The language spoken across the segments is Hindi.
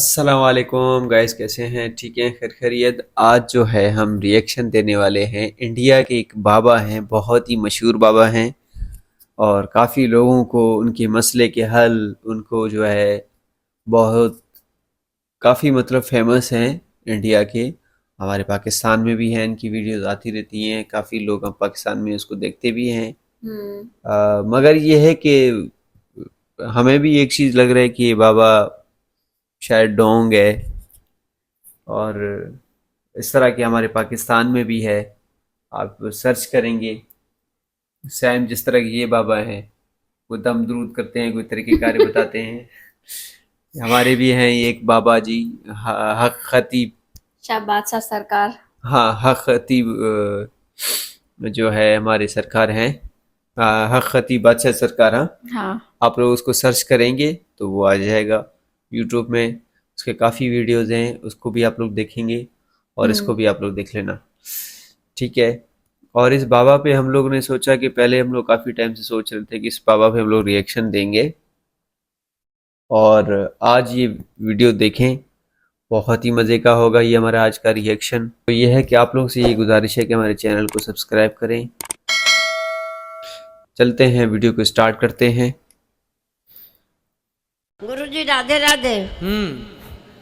अस्सलाम वालेकुम गाइस, कैसे हैं? ठीक है, खैर खैरियत। आज जो है हम रिएक्शन देने वाले हैं। इंडिया के एक बाबा हैं, बहुत ही मशहूर बाबा हैं और काफ़ी लोगों को उनके मसले के हल उनको जो है बहुत काफ़ी मतलब फेमस हैं इंडिया के। हमारे पाकिस्तान में भी हैं, इनकी वीडियोस आती रहती हैं, काफ़ी लोग हम पाकिस्तान में उसको देखते भी हैं। मगर ये है कि हमें भी एक चीज़ लग रहा है कि ये बाबा शायद डोंग है और इस तरह के हमारे पाकिस्तान में भी है। आप सर्च करेंगे, सैम जिस तरह के ये बाबा हैं, वो दम दरूद करते हैं, कोई तरीक़ेकार बताते हैं। हमारे भी हैं ये एक बाबा जी, हक खतीब। शाहबाद शाह सरकार। हाँ, हक खतीब जो है हमारे सरकार हैं। हक खतीब बादशाह सरकार। हाँ, हाँ। आप लोग उसको सर्च करेंगे तो वो आ जाएगा यूट्यूब में। उसके काफ़ी वीडियोज़ हैं, उसको भी आप लोग देखेंगे और इसको भी आप लोग देख लेना, ठीक है। और इस बाबा पे हम लोग ने सोचा कि पहले हम लोग काफ़ी टाइम से सोच रहे थे कि इस बाबा पे हम लोग रिएक्शन देंगे और आज ये वीडियो देखें, बहुत ही मज़े का होगा ये हमारा आज का रिएक्शन। तो ये है कि आप लोग से ये गुजारिश है कि हमारे चैनल को सब्सक्राइब करें। चलते हैं, वीडियो को स्टार्ट करते हैं। गुरुजी राधे राधे।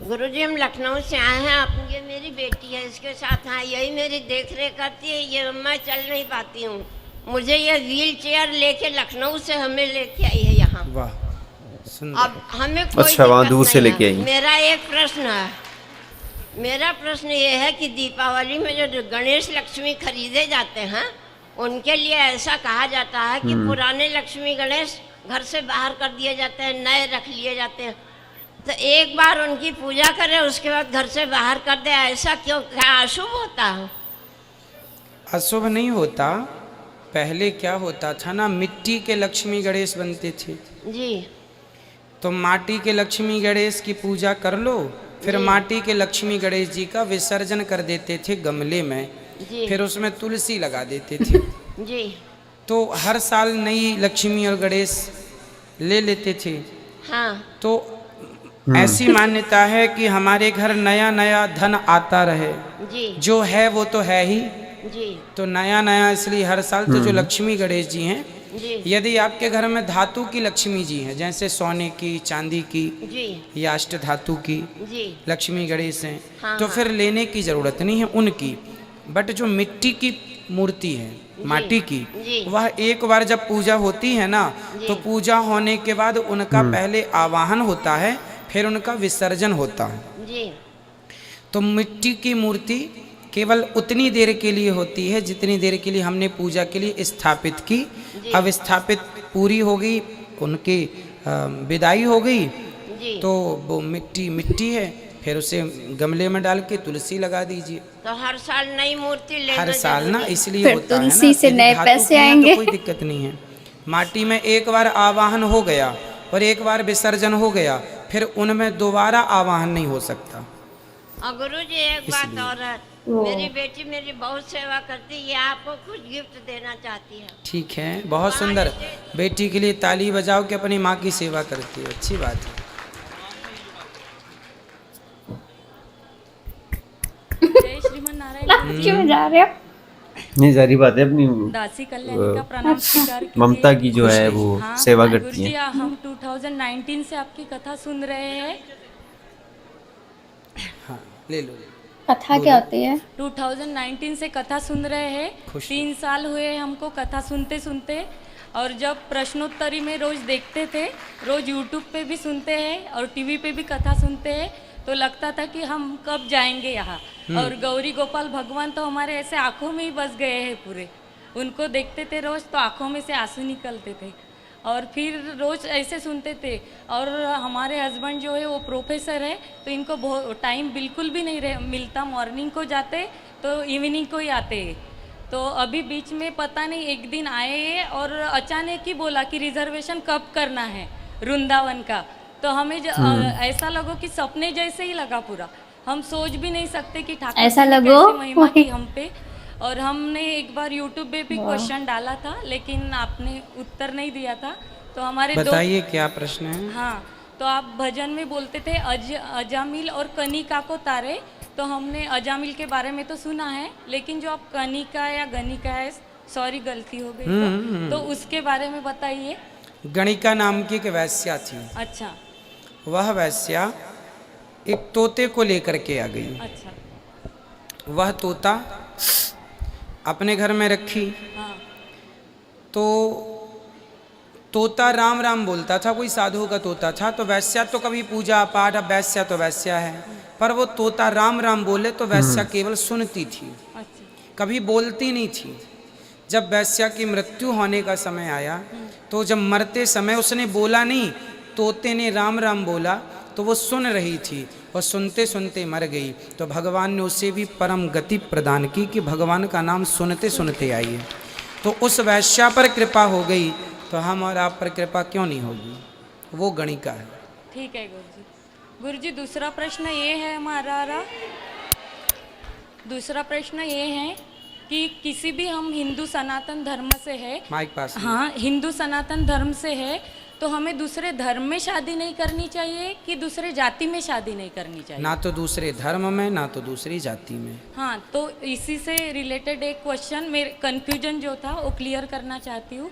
गुरुजी हम लखनऊ से आए हैं। आप ये मेरी बेटी है, इसके साथ हाँ यही मेरी देख रेख करती है। ये मैं चल नहीं पाती हूँ, मुझे ये व्हील चेयर लेके लखनऊ से हमें लेके आई है यहाँ। वाह, अब हमें कोई अच्छा, वहाँ दिक्कत दूर से नहीं लेके है। आई। मेरा एक प्रश्न है, मेरा प्रश्न ये है कि दीपावली में जो गणेश लक्ष्मी खरीदे जाते हैं उनके लिए ऐसा कहा जाता है कि पुराने लक्ष्मी गणेश घर से बाहर कर दिए जाते हैं, नए रख लिए जाते हैं। तो एक बार उनकी पूजा करें, उसके बाद घर से बाहर कर दे, ऐसा क्यों? क्या अशुभ होता है? अशुभ नहीं होता। पहले क्या होता था ना, मिट्टी के लक्ष्मी गणेश बनते थे। जी तो माटी के लक्ष्मी गणेश की पूजा कर लो, फिर माटी के लक्ष्मी गणेश जी का विसर्जन कर देते थे गमले में, जी फिर उसमें तुलसी लगा देते थे। जी तो हर साल नई लक्ष्मी और गणेश ले लेते थे। हाँ तो ऐसी मान्यता है कि हमारे घर नया नया धन आता रहे। जी जो है वो तो है ही, जी तो नया नया इसलिए हर साल तो जो लक्ष्मी गणेश जी हैं, जी यदि आपके घर में धातु की लक्ष्मी जी हैं, जैसे सोने की, चांदी की जी या अष्ट धातु की जी लक्ष्मी गणेश हैं, हाँ, तो हाँ। फिर लेने की ज़रूरत नहीं है उनकी। बट जो मिट्टी की मूर्ति है, माटी की, जी वह एक बार जब पूजा होती है ना, तो पूजा होने के बाद उनका पहले आवाहन होता है, फिर उनका विसर्जन होता है। जी तो मिट्टी की मूर्ति केवल उतनी देर के लिए होती है जितनी देर के लिए हमने पूजा के लिए स्थापित की। अब स्थापित पूरी हो गई, उनकी विदाई हो गई, जी तो वो मिट्टी मिट्टी है, फिर उसे गमले में डाल के तुलसी लगा दीजिए। तो हर साल नई मूर्ति लेना हर साल ना जरूरी है? इसलिए फिर होता है ना, तुलसी से यदि नए धातु पैसे की है आएंगे। तो कोई दिक्कत नहीं है। माटी में एक बार आवाहन हो गया और एक बार विसर्जन हो गया, फिर उनमें दोबारा आवाहन नहीं हो सकता। और गुरु जी एक बात और है, मेरी बेटी मेरी बहुत सेवा करती है, ये आपको कुछ गिफ्ट देना चाहती है। ठीक है, बहुत सुंदर। बेटी के लिए ताली बजाओ कि अपनी माँ की सेवा करती है, अच्छी बात है। जय श्रीमन नारायण। क्यों जा रहे हो? नहीं, सारी बात है अपनी दासी कल्याणी का प्रणाम स्वीकार कीजिए। ममता की जो है वो हाँ, सेवा करती गुरुजी है। हम 2019 से आपकी कथा सुन रहे हैं। हाँ, ले लो। कथा क्या होती है? 2019 से कथा सुन रहे हैं। 3 साल हुए हमको कथा सुनते सुनते, और जब प्रश्नोत्तरी में रोज देखते थे, रोज यूट्यूब पे भी सुनते हैं और टीवी पे भी कथा सुनते हैं, तो लगता था कि हम कब जाएंगे यहाँ। और गौरी गोपाल भगवान तो हमारे ऐसे आंखों में ही बस गए हैं पूरे। उनको देखते थे रोज तो आंखों में से आंसू निकलते थे, और फिर रोज ऐसे सुनते थे। और हमारे हस्बैंड जो है वो प्रोफेसर है, तो इनको बहुत टाइम बिल्कुल भी नहीं मिलता। मॉर्निंग को जाते तो इवनिंग को ही आते हैं। तो अभी बीच में पता नहीं एक दिन आए और अचानक ही बोला कि रिजर्वेशन कब करना है वृंदावन का। तो हमें ऐसा लगा कि सपने जैसे ही लगा पूरा। हम सोच भी नहीं सकते कि ठाकुर ऐसा जी ने लगो कैसी महिमा की हम पे। और हमने एक बार यूट्यूब पे भी क्वेश्चन डाला था, लेकिन आपने उत्तर नहीं दिया था। तो हमारे बताइए क्या प्रश्न है? हाँ, तो आप भजन में बोलते थे अजामिल और कनिका को तारे, तो हमने अजामिल के बारे में तो सुना है, लेकिन जो आप कनिका या गनिका है, सॉरी गलती हो गई तो उसके बारे में बताइए। गणिका नाम की एक वैश्या थी। अच्छा वह वैश्या एक तोते को लेकर के आ गई। अच्छा। वह तोता अपने घर में रखी, हाँ तो तोता राम राम बोलता था, कोई साधु का तोता था। तो वैश्या तो कभी पूजा पाठ, अब वैश्या तो वैश्या है, पर वो तोता राम राम बोले तो वैश्या केवल सुनती थी, अच्छा कभी बोलती नहीं थी। जब वैश्या की मृत्यु होने का समय आया तो जब मरते समय उसने बोला नहीं, तोते ने राम राम बोला, तो वो सुन रही थी और सुनते सुनते मर गई। तो भगवान ने उसे भी परम गति प्रदान की कि भगवान का नाम सुनते सुनते आइए। तो उस वैश्या पर कृपा हो गई, तो हम और आप पर कृपा क्यों नहीं होगी? वो गणिका है। ठीक है गुरुजी। गुरुजी दूसरा प्रश्न ये है हमारा, दूसरा प्रश्न ये है कि किसी भी हम हिंदू सनातन धर्म से है, माइक पास। हाँ हिंदू सनातन धर्म से है, तो हमें दूसरे धर्म में शादी नहीं करनी चाहिए कि दूसरे जाति में शादी नहीं करनी चाहिए? ना तो दूसरे धर्म में, ना तो दूसरी जाति में। हाँ, तो इसी से रिलेटेड एक क्वेश्चन, मेरे कन्फ्यूजन जो था वो क्लियर करना चाहती हूँ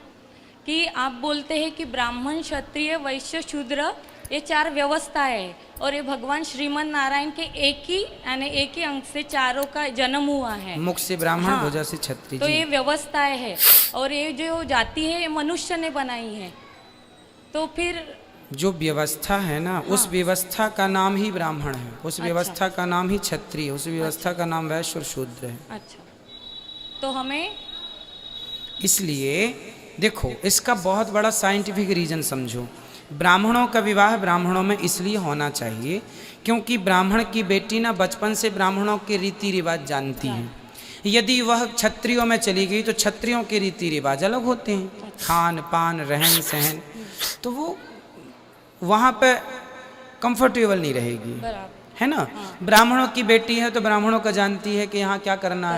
कि आप बोलते हैं कि ब्राह्मण, क्षत्रिय, वैश्य, शूद्र ये 4 व्यवस्था है, और ये भगवान श्रीमन नारायण के एक ही यानी एक ही अंग से चारों का जन्म हुआ है। मुख से ब्राह्मण, हाँ, भुजा से क्षत्रिय। तो ये व्यवस्थाएं है, और ये जो जाति है ये मनुष्य ने बनाई है, तो फिर जो व्यवस्था है ना, उस व्यवस्था का नाम ही ब्राह्मण है, उस व्यवस्था का नाम ही क्षत्रिय, उस व्यवस्था का नाम वैश्य और शूद्र है। अच्छा, तो हमें इसलिए देखो, इसका बहुत बड़ा साइंटिफिक रीजन समझो। ब्राह्मणों का विवाह ब्राह्मणों में इसलिए होना चाहिए क्योंकि ब्राह्मण की बेटी ना बचपन से ब्राह्मणों के रीति रिवाज जानती है। यदि वह क्षत्रियों में चली गई तो क्षत्रियों के रीति रिवाज अलग होते हैं, खान पान, रहन सहन, तो वो वहाँ पे कंफर्टेबल नहीं रहेगी, है ना। ब्राह्मणों की बेटी है तो ब्राह्मणों का जानती है कि यहाँ क्या करना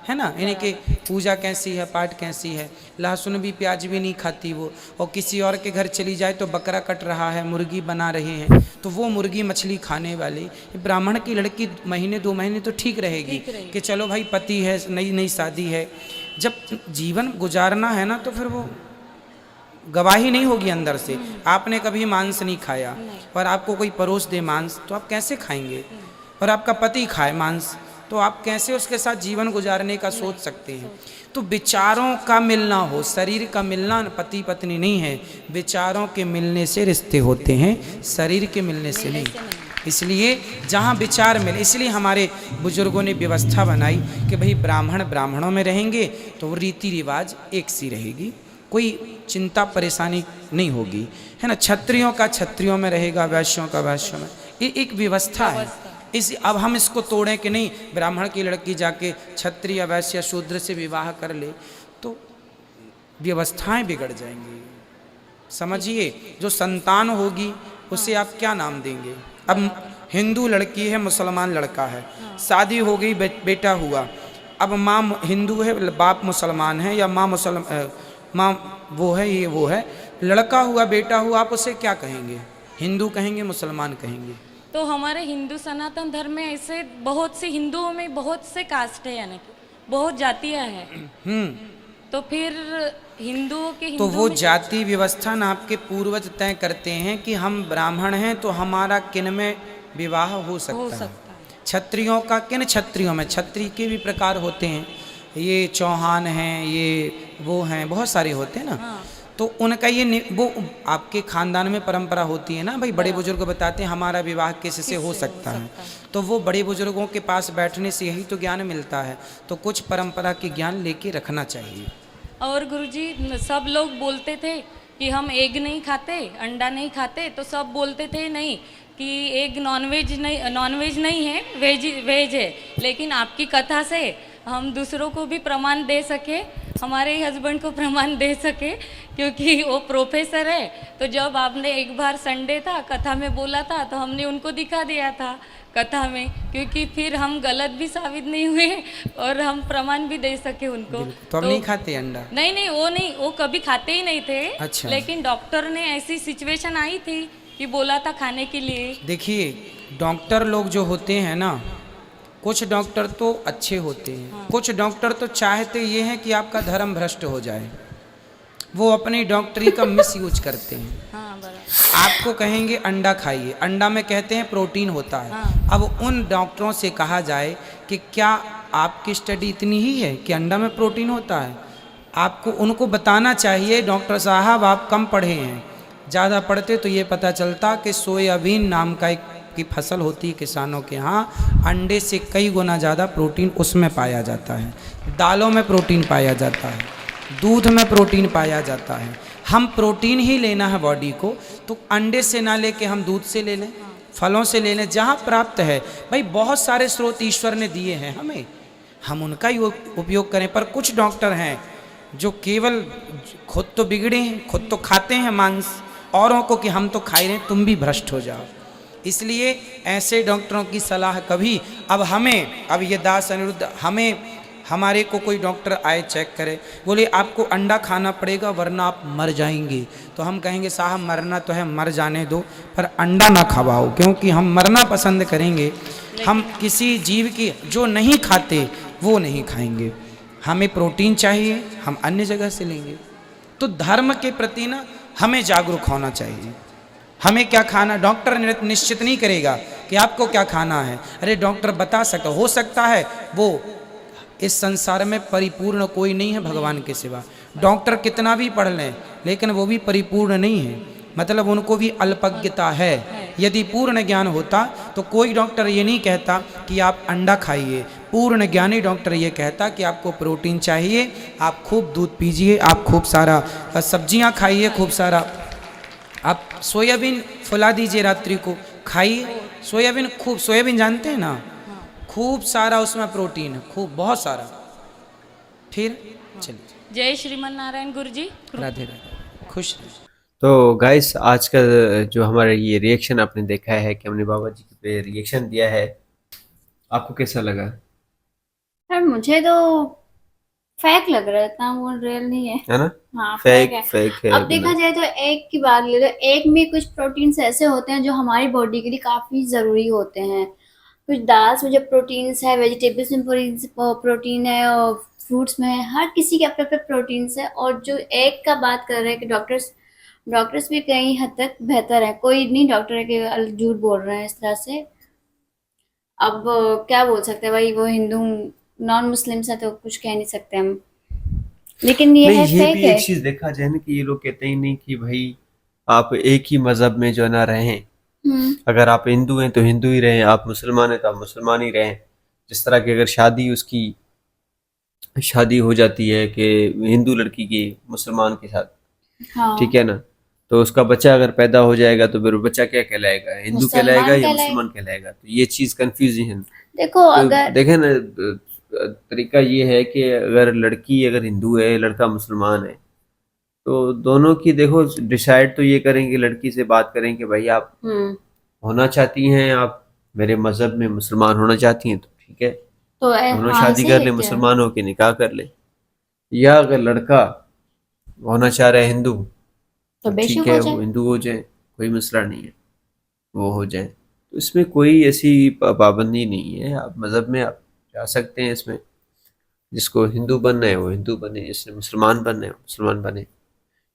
है ना, इन्हें कि पूजा कैसी है, पाठ कैसी है, लहसुन भी प्याज भी नहीं खाती वो। और किसी और के घर चली जाए तो बकरा कट रहा है, मुर्गी बना रहे हैं, तो वो मुर्गी मछली खाने वाली ब्राह्मण की लड़की महीने 2 महीने तो ठीक रहेगी कि चलो भाई पति है, नई नई शादी है। जब जीवन गुजारना है ना तो फिर वो गवाही नहीं होगी अंदर से। आपने कभी मांस नहीं खाया और आपको कोई परोस दे मांस, तो आप कैसे खाएंगे? और आपका पति खाए मांस, तो आप कैसे उसके साथ जीवन गुजारने का सोच सकते हैं? तो विचारों का मिलना हो, शरीर का मिलना पति पत्नी नहीं है, विचारों के मिलने से रिश्ते होते हैं, शरीर के मिलने से नहीं। इसलिए जहाँ विचार मिले, इसलिए हमारे बुजुर्गों ने व्यवस्था बनाई कि भाई ब्राह्मण ब्राह्मणों में रहेंगे तो रीति रिवाज एक सी रहेगी, कोई चिंता परेशानी नहीं होगी, है ना। क्षत्रियों का क्षत्रियों में रहेगा, वैश्यों का वैश्यों में, ये एक व्यवस्था है। अब हम इसको तोड़ें कि नहीं, ब्राह्मण की लड़की जाके क्षत्रिय, वैश्य, शूद्र से विवाह कर ले तो व्यवस्थाएं बिगड़ जाएंगी। समझिए, जो संतान होगी उसे आप क्या नाम देंगे? अब हिंदू लड़की है, मुसलमान लड़का है, शादी हो गई, बेटा हुआ, अब माँ हिंदू है, बाप मुसलमान है, या माँ वो है, ये वो है, लड़का हुआ, बेटा हुआ, आप उसे क्या कहेंगे? हिंदू कहेंगे, मुसलमान कहेंगे? तो हमारे हिंदू सनातन धर्म में ऐसे बहुत से, हिंदुओं में बहुत से कास्ट है, यानी कि बहुत जातियां हैं। तो फिर हिंदुओं के तो वो जाति व्यवस्था ना आपके पूर्वज तय करते हैं कि हम ब्राह्मण हैं तो हमारा किन में विवाह हो सकता है। क्षत्रियों का किन क्षत्रियों में, क्षत्रिय के भी प्रकार होते हैं, ये चौहान हैं, ये वो हैं, बहुत सारे होते हैं ना। तो उनका ये वो आपके खानदान में परंपरा होती है ना, भाई बड़े बुजुर्ग बताते हैं हमारा विवाह किससे हो सकता है, तो वो बड़े बुजुर्गों के पास बैठने से यही तो ज्ञान मिलता है। तो कुछ परंपरा के ज्ञान लेके रखना चाहिए। और गुरुजी सब लोग बोलते थे कि हम एग नहीं खाते, अंडा नहीं खाते, तो सब बोलते थे नहीं कि एग नॉनवेज नहीं है, वेज है। लेकिन आपकी कथा से हम दूसरों को भी प्रमाण दे सके, हमारे हस्बैंड को प्रमाण दे सके, क्योंकि वो प्रोफेसर है। तो जब आपने एक बार संडे था कथा में बोला था तो हमने उनको दिखा दिया था कथा में, क्योंकि फिर हम गलत भी साबित नहीं हुए और हम प्रमाण भी दे सके उनको। तो अब नहीं खाते अंडा? नहीं, वो कभी खाते ही नहीं थे। अच्छा। लेकिन डॉक्टर ने ऐसी सिचुएशन आई थी कि बोला था खाने के लिए। देखिए, डॉक्टर लोग जो होते हैं ना, कुछ डॉक्टर तो अच्छे होते हैं, कुछ डॉक्टर तो चाहते ये हैं कि आपका धर्म भ्रष्ट हो जाए। वो अपनी डॉक्टरी का मिस यूज करते हैं। हाँ बराबर। आपको कहेंगे अंडा खाइए, अंडा में कहते हैं प्रोटीन होता है। हाँ। अब उन डॉक्टरों से कहा जाए कि क्या आपकी स्टडी इतनी ही है कि अंडा में प्रोटीन होता है? आपको उनको बताना चाहिए, डॉक्टर साहब आप कम पढ़े हैं, ज़्यादा पढ़ते तो ये पता चलता कि सोयाबीन नाम का एक की फसल होती है किसानों के यहाँ, अंडे से कई गुना ज़्यादा प्रोटीन उसमें पाया जाता है, दालों में प्रोटीन पाया जाता है, दूध में प्रोटीन पाया जाता है। हम प्रोटीन ही लेना है बॉडी को, तो अंडे से ना लेके हम दूध से ले लें, फलों से ले लें, जहाँ प्राप्त है। भाई बहुत सारे स्रोत ईश्वर ने दिए हैं हमें, हम उनका ही उपयोग करें। पर कुछ डॉक्टर हैं जो केवल खुद तो बिगड़े हैं, खुद तो खाते हैं मांस, औरों को कि हम तो खा ही रहे हैं, तुम भी भ्रष्ट हो जाओ। इसलिए ऐसे डॉक्टरों की सलाह कभी, अब ये दास अनिरुद्ध, हमारे को कोई डॉक्टर आए चेक करे, बोले आपको अंडा खाना पड़ेगा वरना आप मर जाएंगे, तो हम कहेंगे साहब मरना तो है, मर जाने दो, पर अंडा ना खवाओ, क्योंकि हम मरना पसंद करेंगे। हम किसी जीव की जो नहीं खाते वो नहीं खाएंगे। हमें प्रोटीन चाहिए, हम अन्य जगह से लेंगे। तो धर्म के प्रति ना हमें जागरूक होना चाहिए। हमें क्या खाना डॉक्टर निश्चित नहीं करेगा कि आपको क्या खाना है। अरे डॉक्टर बता सकता, हो सकता है वो, इस संसार में परिपूर्ण कोई नहीं है भगवान के सिवा। डॉक्टर कितना भी पढ़ लें लेकिन वो भी परिपूर्ण नहीं है, मतलब उनको भी अल्पज्ञता है। यदि पूर्ण ज्ञान होता तो कोई डॉक्टर ये नहीं कहता कि आप अंडा खाइए। पूर्ण ज्ञानी डॉक्टर ये कहता कि आपको प्रोटीन चाहिए, आप खूब दूध पीजिए, आप खूब सारा सब्जियां खाइए, खूब सारा आप सोयाबीन फुला दीजिए, रात्रि को खाइए सोयाबीन, खूब सोयाबीन जानते हैं ना, खूब सारा उसमें प्रोटीन है, खूब बहुत सारा। फिर चलिए, जय श्रीमन नारायण गुरु जी। राधे राधे, खुश रहिए। तो गाइस आज का जो हमारा ये रिएक्शन आपने देखा है कि हमने बाबा जी पे रिएक्शन दिया है, आपको कैसा लगा? यार मुझे तो फेक लग रहा है, इतना वो रियल नहीं है ना? हाँ फेक है। फेक है। अब देखा जाए तो एग की बात ले लो, एग में कुछ प्रोटीन्स ऐसे होते हैं जो हमारी बॉडी के लिए काफी जरूरी होते हैं। कुछ दाल्स में जो प्रोटीन्स है, वेजिटेबल्स में प्रोटीन है, और फ्रूट्स में है, हर किसी के अपने अपने प्रोटीन्स है। और जो एग का बात कर रहे हैं कि डॉक्टर्स भी कई हद तक बेहतर है, कोई नहीं डॉक्टर है कि झूठ बोल रहे हैं इस तरह से। अब क्या बोल सकते हैं भाई, वो हिंदू नॉन मुस्लिम्स है तो कुछ कह नहीं सकते हम, लेकिन ये नहीं, है ये फेक भी है। एक चीज देखा जाए ना कि ये लोग कहते ही नहीं कि भाई आप एक ही मजहब में जो ना रहें। अगर आप हिंदू हैं तो हिंदू ही रहें, आप मुसलमान हैं तो आप मुसलमान ही रहें। जिस तरह की अगर शादी हो जाती है कि हिंदू लड़की की मुसलमान के साथ, हाँ ठीक है ना, तो उसका बच्चा अगर पैदा हो जाएगा तो फिर वो बच्चा क्या कहलाएगा, हिंदू कहलाएगा या मुसलमान कहलाएगा? तो ये चीज कंफ्यूजन। देखो तो अगर देखें ना, तरीका ये है कि अगर लड़की अगर हिंदू है, लड़का मुसलमान है, तो दोनों की देखो डिसाइड तो ये करेंगे, लड़की से बात करें कि भाई आप होना चाहती हैं, आप मेरे मजहब में मुसलमान होना चाहती हैं तो ठीक है, तो दोनों हाँ शादी ऐसे कर ही ले, है क्या? मुसलमान हो के निकाह कर ले। या अगर लड़का होना चाह रहा है हिंदू तो तो बेशक ठीक हो है, जाए। वो हिंदू हो जाए, कोई मसला नहीं है, वो हो जाए। तो इसमें कोई ऐसी पाबंदी नहीं है, आप मजहब में आप जा सकते हैं। इसमें जिसको हिंदू बनना है वो हिंदू बने, जिसने मुसलमान बनना है वो मुसलमान बने।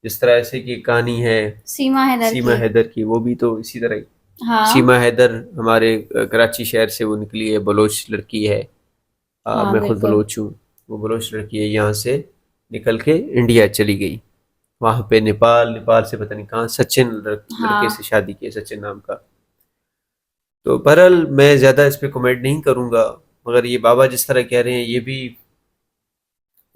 जिस तरह से कि कहानी है सीमा सीमा है हैदर की, वो भी तो इसी तरह ही। हाँ सीमा हैदर हमारे कराची शहर से वो निकली है, बलोच लड़की है। हाँ मैं खुद बिल्कुल। बलोच हूँ, वो बलोच लड़की है, यहाँ से निकल के इंडिया चली गई। वहाँ पे नेपाल से पता नहीं कहाँ सचिन लड़के से शादी की, सचिन नाम का। तो बहरहाल मैं ज़्यादा इस पे कमेंट नहीं करूँगा, मगर ये बाबा जिस तरह कह रहे हैं ये भी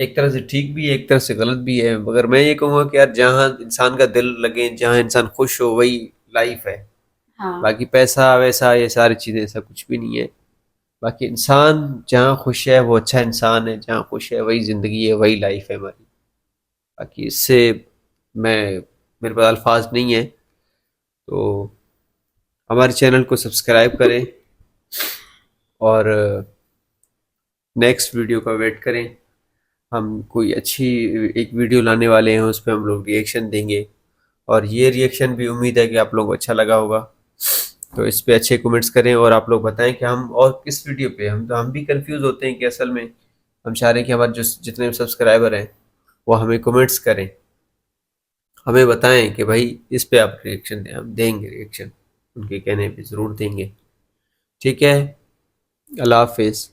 एक तरह से ठीक भी है, एक तरह से गलत भी है। मगर मैं ये कहूँगा कि यार जहाँ इंसान का दिल लगे, जहाँ इंसान खुश हो, वही लाइफ है। हाँ बाकी पैसा वैसा ये सारी चीज़ें ऐसा कुछ भी नहीं है। बाकी इंसान जहाँ खुश है वो अच्छा इंसान है, जहाँ खुश है वही ज़िंदगी है, वही लाइफ है हमारी। बाकी इससे मेरे पास अल्फाज नहीं है। तो हमारे चैनल को सब्सक्राइब करें और नेक्स्ट वीडियो का वेट करें। हम कोई अच्छी एक वीडियो लाने वाले हैं, उस पर हम लोग रिएक्शन देंगे और ये रिएक्शन भी उम्मीद है कि आप लोगों को अच्छा लगा होगा। तो इस पे अच्छे कमेंट्स करें और आप लोग बताएं कि हम और किस वीडियो पे, हम भी कंफ्यूज होते हैं कि असल में हम चाह रहे हैं कि हमारे जो जितने भी सब्सक्राइबर हैं वो हमें कमेंट्स करें, हमें बताएं कि भाई इस पे आप रिएक्शन दें, हम देंगे रिएक्शन, उनके कहने पे ज़रूर देंगे। ठीक है, अल्लाह हाफिज़।